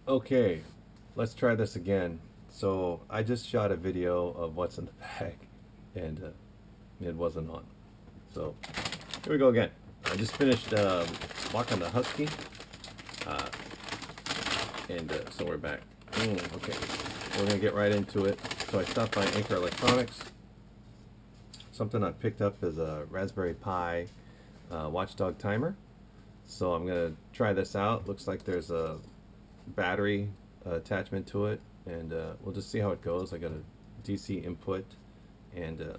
Okay, let's try this again. So I just shot a video of what's in the bag, and it wasn't on. So here we go again. I just finished walking the Husky, uh, and so we're back. Okay, we're gonna get right into it. So I stopped by Anchor Electronics. Something I picked up is a Raspberry Pi Watchdog timer. So I'm gonna try this out. Looks like there's a battery attachment to it, and we'll just see how it goes. I got a DC input, and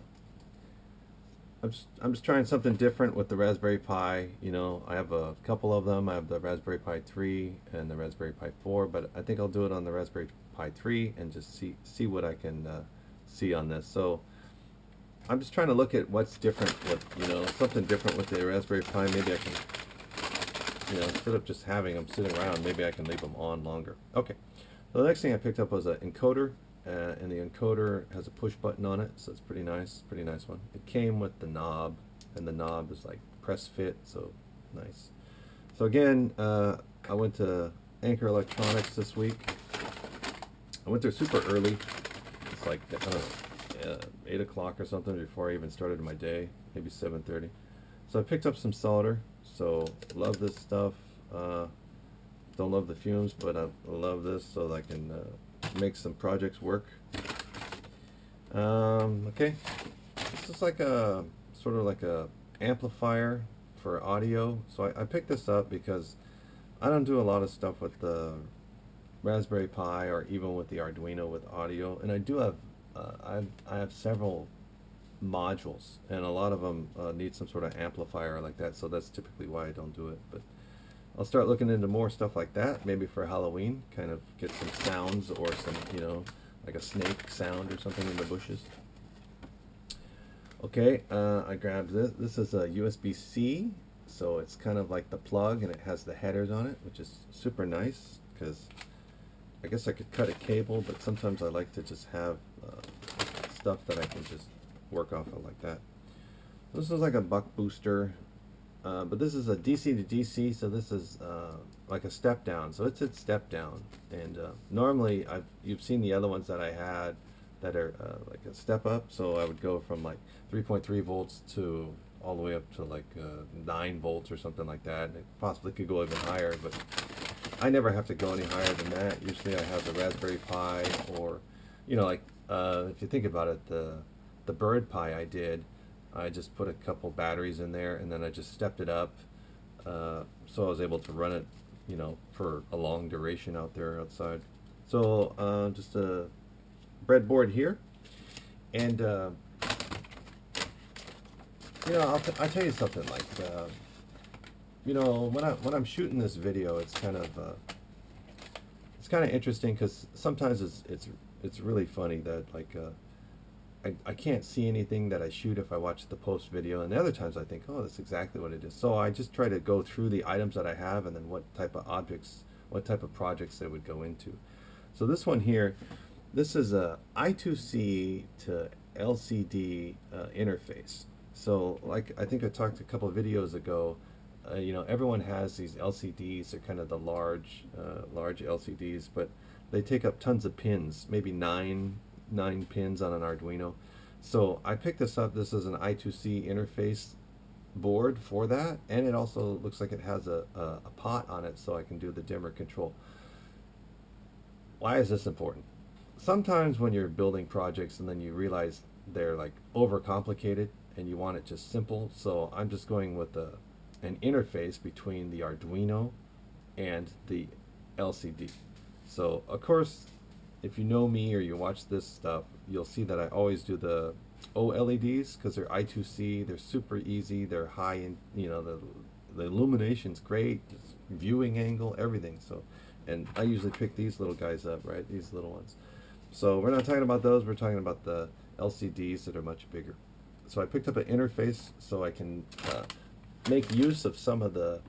I'm just trying something different with the Raspberry Pi. You know, I have a couple of them. I have the Raspberry Pi 3 and the Raspberry Pi 4, but I think I'll do it on the Raspberry Pi 3 and just see what I can see on this. So I'm just trying to look at what's different with, something different with the Raspberry Pi. Maybe I can, instead of just having them sitting around, maybe I can leave them on longer. Okay, so the next thing I picked up was an encoder, and the encoder has a push button on it, so it's pretty nice one. It came with the knob, and the knob is like press fit, so nice. So again, I went to Anchor Electronics this week. I went there super early. It's like, I don't know, 8 o'clock or something before I even started my day, maybe 7:30. So I picked up some solder. So love this stuff. Don't love the fumes, but I love this so that I can make some projects work. Okay, this is like a sort of like a amplifier for audio. So I picked this up because I don't do a lot of stuff with the Raspberry Pi or even with the Arduino with audio, and I do have I have several modules, and a lot of them need some sort of amplifier like that, so that's typically why I don't do it. But I'll start looking into more stuff like that, maybe for Halloween, kind of get some sounds or some, like a snake sound or something in the bushes. Okay, I grabbed this. This is a USB-C, so it's kind of like the plug, and it has the headers on it, which is super nice, because I guess I could cut a cable, but sometimes I like to just have stuff that I can just work off of like that. This is like a buck booster, but this is a DC to DC, so this is like a step down. So it's step down, and normally you've seen the other ones that I had that are like a step up. So I would go from like 3.3 volts to all the way up to like 9 volts or something like that. It possibly could go even higher, but I never have to go any higher than that. Usually I have the Raspberry Pi, or like if you think about it, the Bird Pi I just put a couple batteries in there, and then I just stepped it up, so I was able to run it, for a long duration out there outside. So just a breadboard here, and I'll tell you something. Like when I'm shooting this video, it's kind of interesting, because sometimes it's really funny that like I can't see anything that I shoot if I watch the post video, and the other times I think, oh, that's exactly what it is. So I just try to go through the items that I have, and then what type of objects, what type of projects they would go into. So this one here, this is a I2C to LCD interface. So like I think I talked a couple of videos ago, everyone has these LCDs. They're kind of the large LCDs, but they take up tons of pins, maybe nine pins on an Arduino. So I picked this up. This is an I2C interface board for that, and it also looks like it has a pot on it, so I can do the dimmer control. Why is this important? Sometimes when you're building projects and then you realize they're like overcomplicated and you want it just simple, so I'm just going with an interface between the Arduino and the LCD. So of course, if you know me or you watch this stuff, you'll see that I always do the OLEDs, because they're I2C, they're super easy, they're high in, the illumination's great, viewing angle, everything. So, and I usually pick these little guys up, right? These little ones. So we're not talking about those, we're talking about the LCDs that are much bigger. So I picked up an interface so I can make use of some of the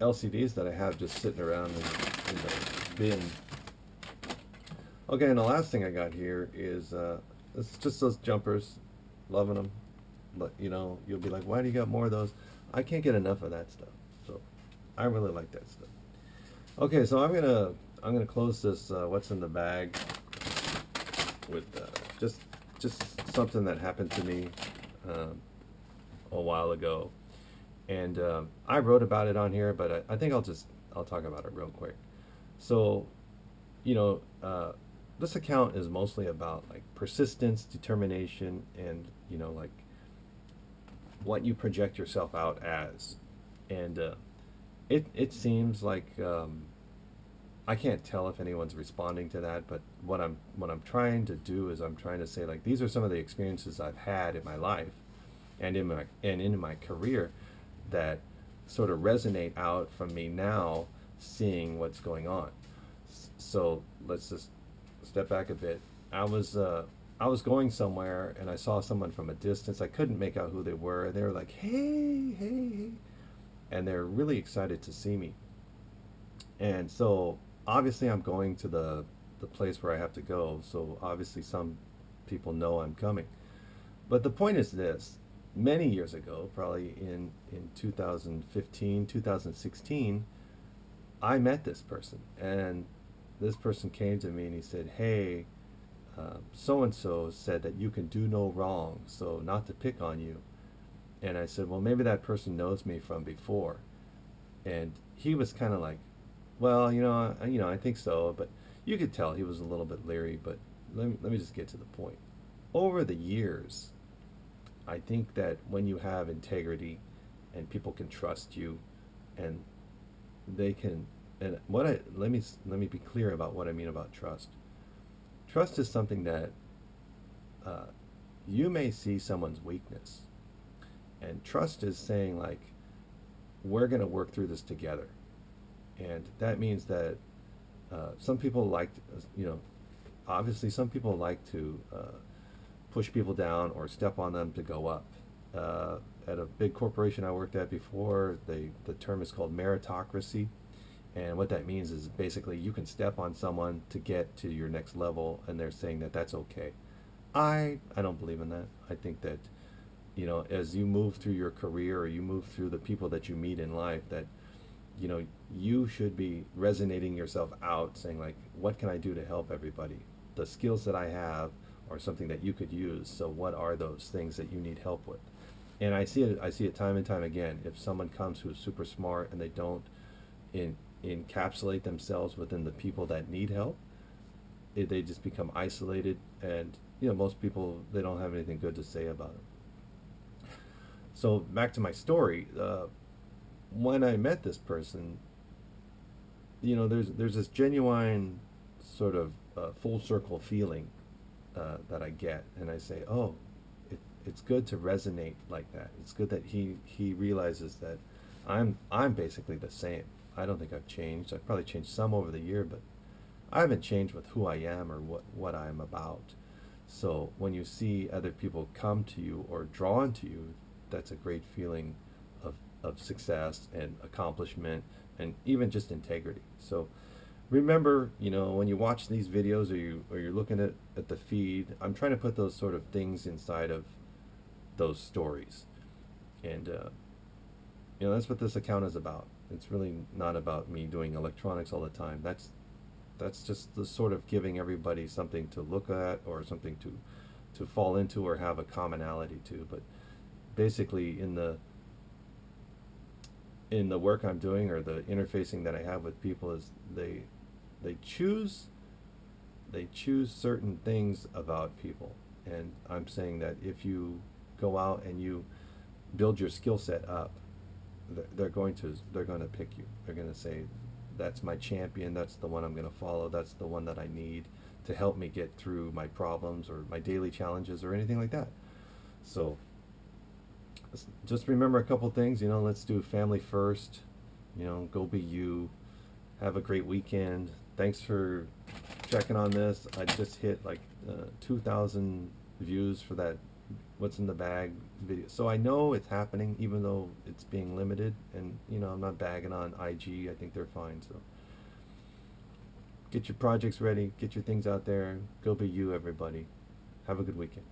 LCDs that I have just sitting around in the bin. Okay, and the last thing I got here is it's just those jumpers. Loving them, but you'll be like, why do you got more of those? I can't get enough of that stuff, so I really like that stuff. Okay, so I'm gonna I'm gonna close this what's in the bag with just just something that happened to me um, a while ago, and I wrote about it on here, but I think I'll talk about it real quick. So, you know, this account is mostly about like persistence, determination, and like what you project yourself out as, and it seems like I can't tell if anyone's responding to that, but what I'm trying to do is I'm trying to say like these are some of the experiences I've had in my life and in my career that sort of resonate out from me now seeing what's going on. So let's just step back a bit. I was going somewhere and I saw someone from a distance. I couldn't make out who they were. They were like, "Hey, hey, hey," and they're really excited to see me. And so obviously I'm going to the place where I have to go. So obviously some people know I'm coming. But the point is this, many years ago, probably in 2015, 2016, I met this person. And this person came to me and he said, "Hey, so and so said that you can do no wrong, so not to pick on you." And I said, "Well, maybe that person knows me from before." And he was kind of like, "Well, I think so," but you could tell he was a little bit leery. But let me just get to the point. Over the years, I think that when you have integrity and people can trust you and they can and what I let me be clear about what I mean about trust. Trust is something that uh, you may see someone's weakness, and trust is saying like we're going to work through this together, and that means that some people like obviously some people like to push people down or step on them to go up. Uh, at a big corporation I worked at before, the term is called meritocracy. And what that means is basically you can step on someone to get to your next level, and they're saying that that's okay. I don't believe in that. I think that as you move through your career or you move through the people that you meet in life, that you should be resonating yourself out, saying like, what can I do to help everybody? The skills that I have are something that you could use. So what are those things that you need help with? And I see it time and time again. If someone comes who is super smart and they don't in, encapsulate themselves within the people that need help, they just become isolated. And most people, they don't have anything good to say about it. So back to my story. When I met this person, there's this genuine sort of full circle feeling that I get, and I say, oh, it's good to resonate like that. It's good that he realizes that I'm basically the same. I don't think I've changed. I've probably changed some over the year, but I haven't changed with who I am or what I'm about. So when you see other people come to you or drawn to you, that's a great feeling of success and accomplishment and even just integrity. So remember, when you watch these videos or you're looking at the feed, I'm trying to put those sort of things inside of those stories. And that's what this account is about. It's really not about me doing electronics all the time. That's just the sort of giving everybody something to look at or something to fall into or have a commonality to. But basically in the work I'm doing or the interfacing that I have with people is they choose certain things about people. And I'm saying that if you go out and you build your skill set up, they're going to pick you. They're going to say, that's my champion, that's the one I'm going to follow, that's the one that I need to help me get through my problems or my daily challenges or anything like that. So just remember a couple things. Let's do family first. Go be you. Have a great weekend. Thanks for checking on this. I just hit like 2,000 views for that what's in the bag video. So I know it's happening even though it's being limited, and I'm not bagging on IG. I think they're fine. So get your projects ready, get your things out there. Go be you, everybody. Have a good weekend.